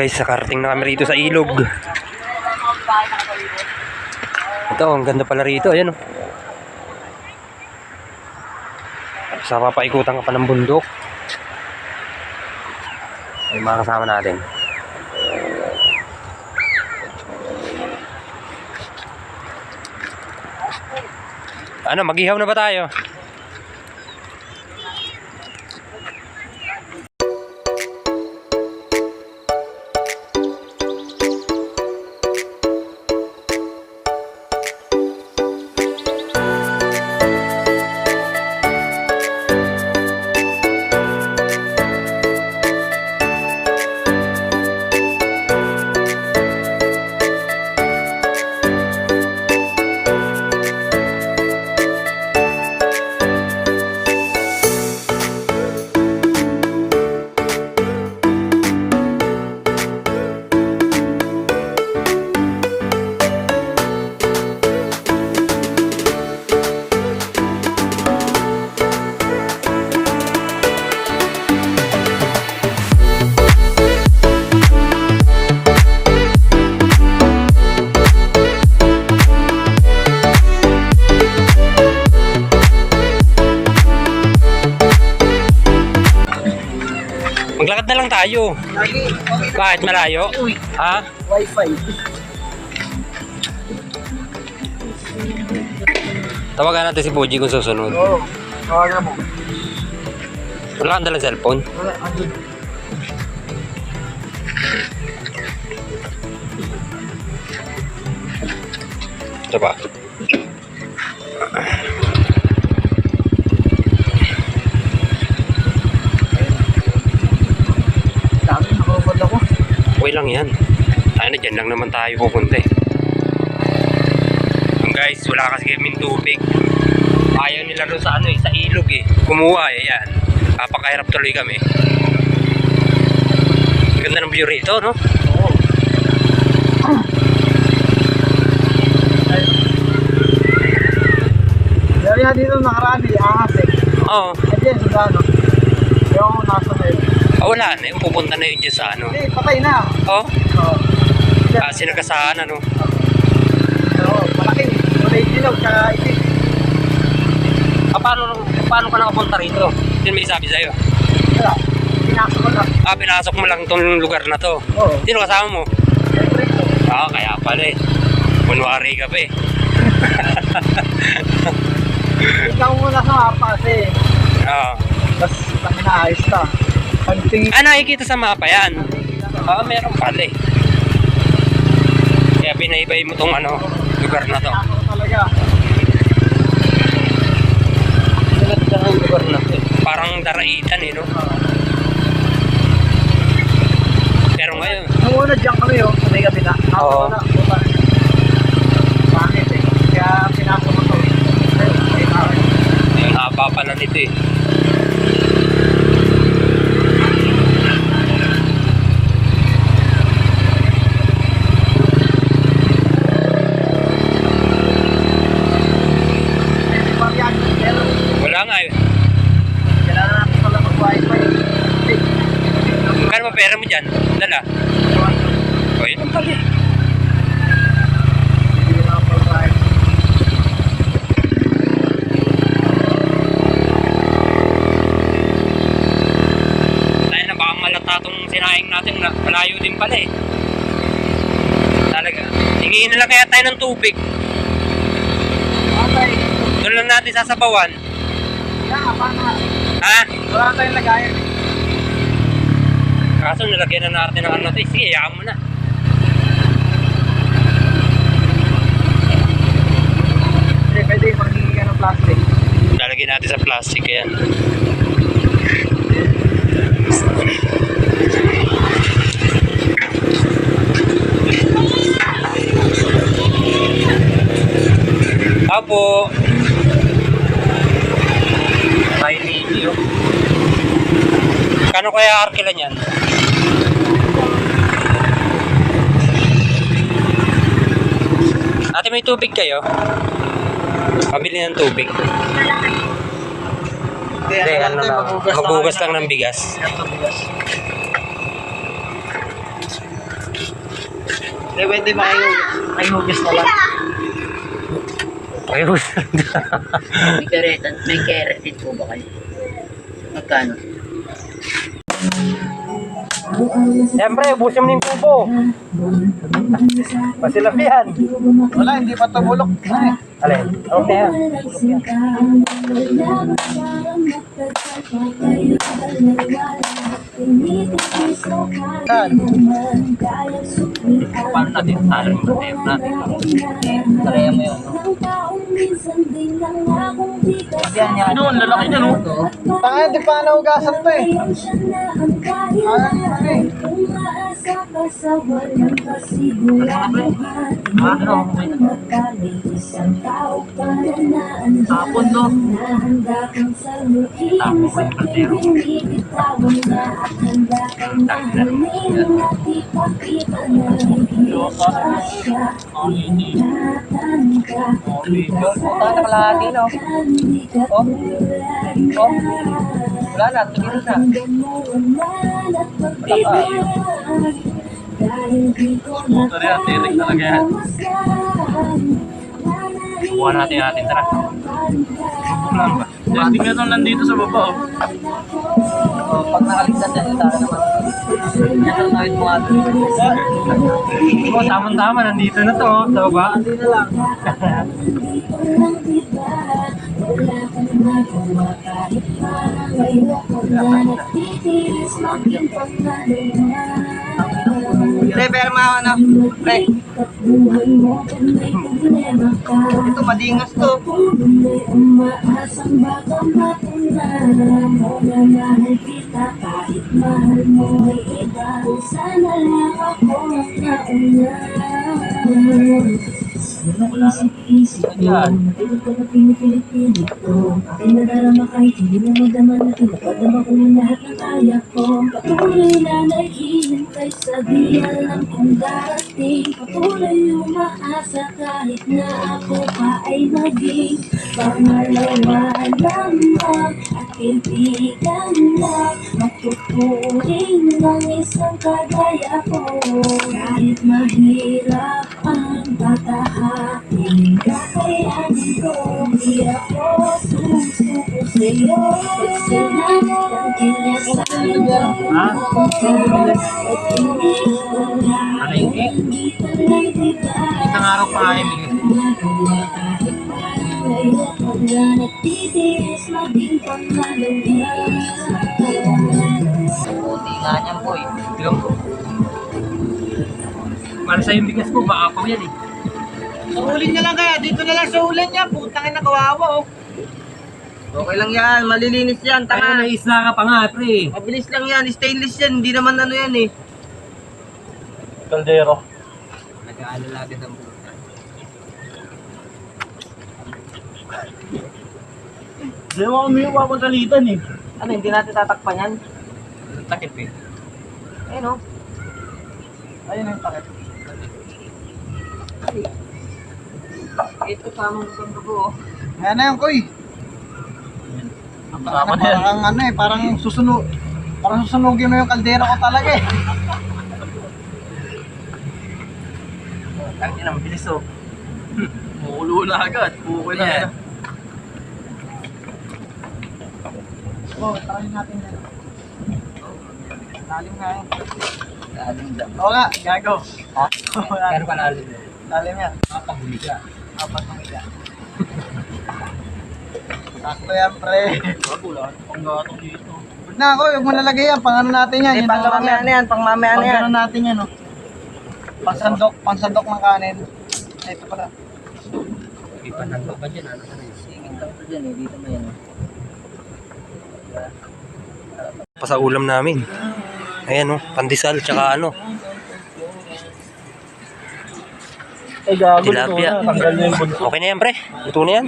guys, nakarating na kami rito sa ilog. Ito, ang ganda pala rito. Ayan o. Sa papaikutan ka pa ng bundok. Ay, mga kasama natin. Ano, mag-ihaw na ba tayo? Maglakad na lang tayo. Bakit malayo? Ha? Wi-Fi. Tawagan natin si Puji kung susunod. Oo. Tawagan mo. Wala kang dalang cellphone? Wala. Andun. Ito ba? Dami, nakabot ako. Okay lang yan. Ay na, dyan lang naman tayo pupunta eh. Guys, wala kasi kaming tubig. Ayaw nila doon sa ano eh, sa ilog eh. Kumuha eh, yan. Napakahirap tuloy kami. Ganda ng view rito, no? Oo. Dari nga dito nakarami, ahas eh. Oo. Ay dyan, sundano. Yung nasa ngayon. Wala na yung pupunta na yun dyan sa ano. Hindi, patay na. Oo. Oo. Sinagasaan ano. Oo, malaki. Malay dilaw, tsaka itim. Paano ka nakapunta rito? Yun may sabi sa'yo. Wala. Pinasok ko lang. Pinasok mo lang itong lugar na to. Oo. Sino kasama mo? Siyempre ito. Kaya pala eh. Kunwari ka pa eh. Ikaw muna sa mapa kasi. Oo. Tapos, kami naayos na. Pagtingin. Nakikita sa mapa yan. Meron pala eh. Kaya pinaibay mo tong ano, lugar na to. Pinasok talaga. Ganda ng lugar na to. Parang daraitan eh, no? Pero ngayon, Nung una dyan kami oh, sa may kabila. Oo. Bakit eh? Kaya pinasok ko to. Ayun, may tao. yung haba pala nito eh. Wala nga eh. Kailangan natin pala mag-wifi. Kano mo pera mo dyan? Dala? O yun ang pala eh. Hindi na mag-wifi. Tayo na baka malata tong sinaing natin na malayo din pala eh. Talaga. Hingin na lang kaya tayo ng tubig. Okay. Doon lang natin sasabawan. Yeah, paano? Ha? Wala tayong lagayan. Kaso nalagyan na natin ng ano to eh. Sige, hayaan mo na. Hindi, pwede magiging ng plastic. Lalagyan natin sa plastic yan. Apo. May video. Kano kaya arkila niyan? Ate, may tubig kayo? Pabili ng tubig. Hindi, ano lang. Magbugas lang ng bigas. Hindi, pwede makihugis na lang. Ayos. May keratin po ba kayo? Magkano? Siyempre, ubusin mo na yung tubo. Pasilapihan. Wala, hindi pa tumulok. Ay, Alin? Okay yan. yan. Paano natin talo yung matayap natin? Saraya mo yun. Ano, ang lalaki niya, no? Tanga, di pa nahugasan to eh. Hapon, no? Tapos ko yung kaltero. Puta, nakalahati, no? Oh? Oh? Wala na, tumira na. Motor yan, tirik talaga yan. Buwan natin natin, tara. Lang ba? Hindi nga itong nandito sa baba, oh. Oh, pag nakaligtas yan, yung taka naman. Yan ang nakit mo ato. Oh, tama-tama, nandito na to, sa baba. Hindi na lang. Pre, pero ano, pre. Ito, madingas to. Yan. Nadarama kahit hindi mo madama na pinapadama ko ng lahat ng kaya ko. Patuloy na naghihintay sa di alam kung darating. Patuloy umaasa kahit na ako pa ay maging pangalawa lamang at kaibigan lang. Matuturing ng isang kagaya ko. Kahit mahirap ang tatahakin, kakayanin ko. Di ako susuko sa'yo. Kasi nagkakilya sa'yo. Ha? At hindi ko Palengke? nakikita ng iba. Isang araw pa kayo, bigay. Nagawa kahit ngayon wala nagtitiis maging pangalawa. Puti nga niyan po eh. Tignan ko. Para sa yung bigas ko, baka pa yan eh. Suulin niya lang kaya. Dito na lang suulin niya. Putangin na kawawa, oh. Okay lang yan. Malilinis yan. Kaya Tanga. naisla ka pa nga, pre. Mabilis lang yan. Stainless yan. Hindi naman ano yan eh. Kaldero. Nag-aalala agad ang buta. Hindi mo kami yung papagalitan eh. Ano, hindi natin tatakpan yan? Takip eh. Ayun, oh. Ayun yung takip. Ito tamang dugo, oh. Ayan na yung koy. Parang ano eh, parang susunugin mo yung kaldero ko talaga eh. Tangin ang bilis oh. Mukulo na agad. Pukoy na yan. Oh, tawin natin yan. Lalim nga yan. Lalim daw. Oo nga, gago. Ha? Pero kalalim daw. Lalim yan. Kapahuli ka. Apat ng ila. Sakto yan, pre. Wala. Ang gatong dito. Huwag na ako, huwag mo nalagay yan. Pang ano natin yan. Pang mamaya na yan, pang mamaya na yan. Pang ano natin yan, oh. Pansandok ng kanin. Ay, ito pala. Hindi pa nang ba dyan, ano na yun? Sige, tapos dyan eh. Dito mo yan, oh. Pa sa ulam namin. Ayan oh, pandesal tsaka ano. Ay, gago. Tilapia. Tanggal niya yung bunso. Okay na yan, pre. Ito na yan.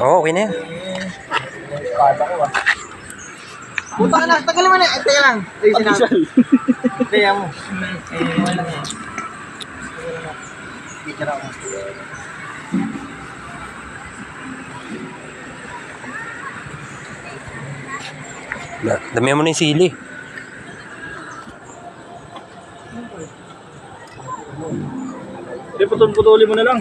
Oo, okay na yan. Kada ko, ah. Puta ka na, tagal naman eh. Ay, teka lang. Ay, sinabi. Kaya mo. Wala nga. Picture ako. Damihan mo na yung sili. putol-putulin mo na lang.